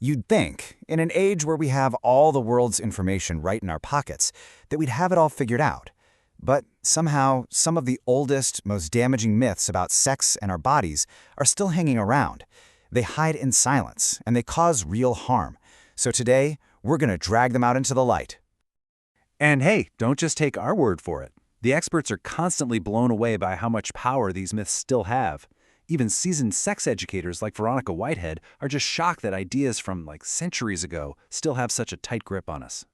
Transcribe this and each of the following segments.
You'd think, in an age where we have all the world's information right in our pockets, that we'd have it all figured out. But somehow, some of the oldest, most damaging myths about sex and our bodies are still hanging around. They hide in silence, and they cause real harm. So today, we're going to drag them out into the light. And hey, don't just take our word for it. The experts are constantly blown away by how much power these myths still have. Even seasoned sex educators like Veronica Whitehead are just shocked that ideas from centuries ago still have such a tight grip on us.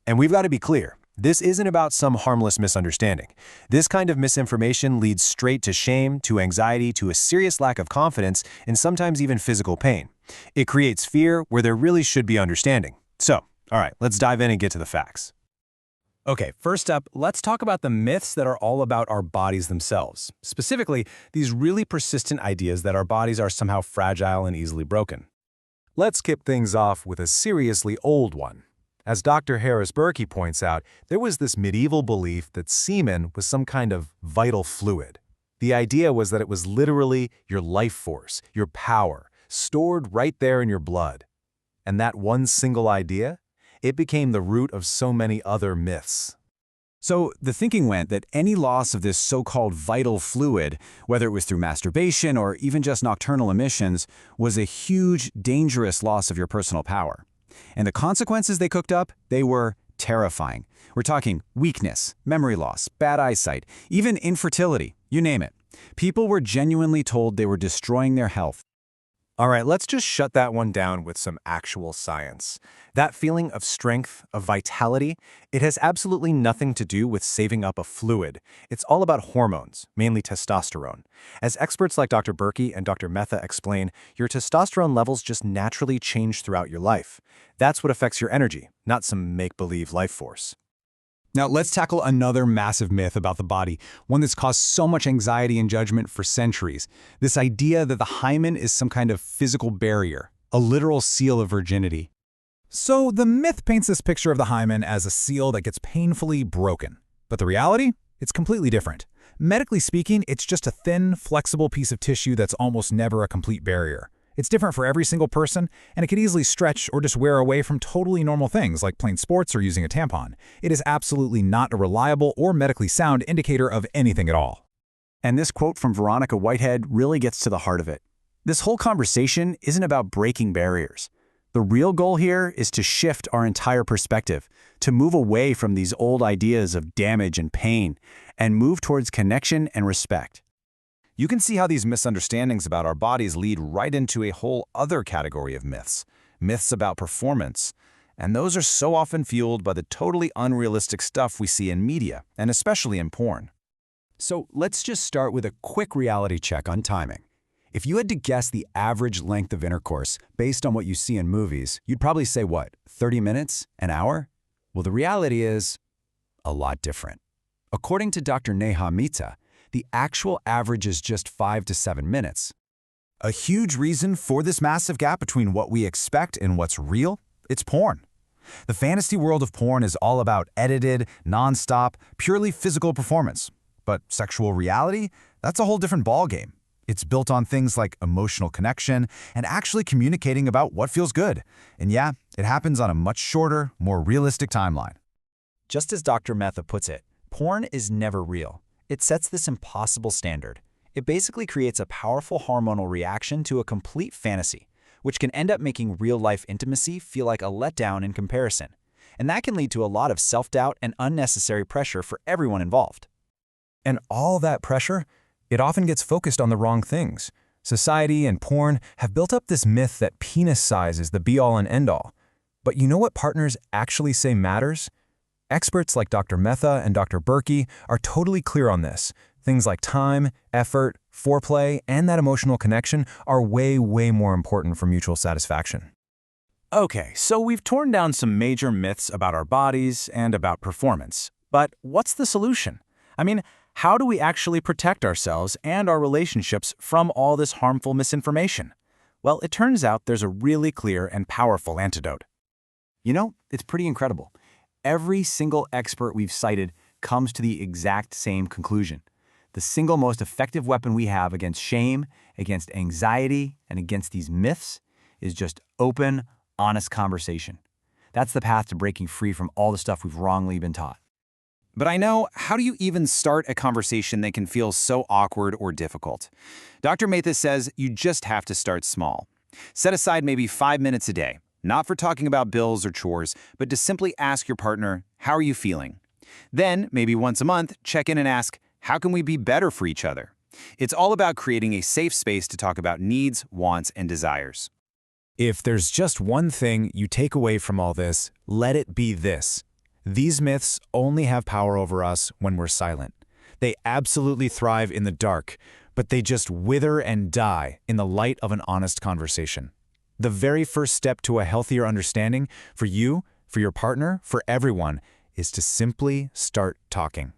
And we've got to be clear, this isn't about some harmless misunderstanding. This kind of misinformation leads straight to shame, to anxiety, to a serious lack of confidence, and sometimes even physical pain. It creates fear where there really should be understanding. So, all right, let's dive in and get to the facts. Okay, first up, let's talk about the myths that are all about our bodies themselves. Specifically, these really persistent ideas that our bodies are somehow fragile and easily broken. Let's kick things off with a seriously old one. As Dr. Harris Berkey points out, there was this medieval belief that semen was some kind of vital fluid. The idea was that it was literally your life force, your power, stored right there in your blood. And that one single idea? It became the root of so many other myths. So the thinking went that any loss of this so-called vital fluid, whether it was through masturbation or even just nocturnal emissions, was a huge, dangerous loss of your personal power. And the consequences they cooked up, they were terrifying. We're talking weakness, memory loss, bad eyesight, even infertility, you name it. People were genuinely told they were destroying their health. All right, let's just shut that one down with some actual science. That feeling of strength, of vitality, it has absolutely nothing to do with saving up a fluid. It's all about hormones, mainly testosterone. As experts like Dr. Berkey and Dr. Mehta explain, your testosterone levels just naturally change throughout your life. That's what affects your energy, not some make-believe life force. Now let's tackle another massive myth about the body, one that's caused so much anxiety and judgment for centuries. This idea that the hymen is some kind of physical barrier, a literal seal of virginity. So the myth paints this picture of the hymen as a seal that gets painfully broken. But the reality? It's completely different. Medically speaking, it's just a thin, flexible piece of tissue that's almost never a complete barrier. It's different for every single person, and it could easily stretch or just wear away from totally normal things like playing sports or using a tampon. It is absolutely not a reliable or medically sound indicator of anything at all. And this quote from Veronica Whitehead really gets to the heart of it. This whole conversation isn't about breaking barriers. The real goal here is to shift our entire perspective, to move away from these old ideas of damage and pain, and move towards connection and respect. You can see how these misunderstandings about our bodies lead right into a whole other category of myths, myths about performance. And those are so often fueled by the totally unrealistic stuff we see in media, and especially in porn. So let's just start with a quick reality check on timing. If you had to guess the average length of intercourse based on what you see in movies, you'd probably say what, 30 minutes? An hour? Well, the reality is a lot different. According to Dr. Neha Mehta, the actual average is just 5 to 7 minutes. A huge reason for this massive gap between what we expect and what's real, it's porn. The fantasy world of porn is all about edited, non-stop, purely physical performance. But sexual reality, that's a whole different ballgame. It's built on things like emotional connection and actually communicating about what feels good. And yeah, it happens on a much shorter, more realistic timeline. Just as Dr. Mehta puts it, porn is never real. It sets this impossible standard. It basically creates a powerful hormonal reaction to a complete fantasy, which can end up making real-life intimacy feel like a letdown in comparison. And that can lead to a lot of self-doubt and unnecessary pressure for everyone involved. And all that pressure, it often gets focused on the wrong things. Society and porn have built up this myth that penis size is the be-all and end-all. But you know what partners actually say matters? Experts like Dr. Mehta and Dr. Berkey are totally clear on this. Things like time, effort, foreplay, and that emotional connection are way, way more important for mutual satisfaction. Okay, so we've torn down some major myths about our bodies and about performance. But what's the solution? I mean, how do we actually protect ourselves and our relationships from all this harmful misinformation? Well, it turns out there's a really clear and powerful antidote. You know, it's pretty incredible. Every single expert we've cited comes to the exact same conclusion. The single most effective weapon we have against shame, against anxiety, and against these myths is just open, honest conversation. That's the path to breaking free from all the stuff we've wrongly been taught. But I know, how do you even start a conversation that can feel so awkward or difficult? Dr. Mathis says you just have to start small. Set aside maybe 5 minutes a day, not for talking about bills or chores, but to simply ask your partner, how are you feeling? Then, maybe once a month, check in and ask, how can we be better for each other? It's all about creating a safe space to talk about needs, wants, and desires. If there's just one thing you take away from all this, let it be this. These myths only have power over us when we're silent. They absolutely thrive in the dark, but they just wither and die in the light of an honest conversation. The very first step to a healthier understanding for you, for your partner, for everyone, is to simply start talking.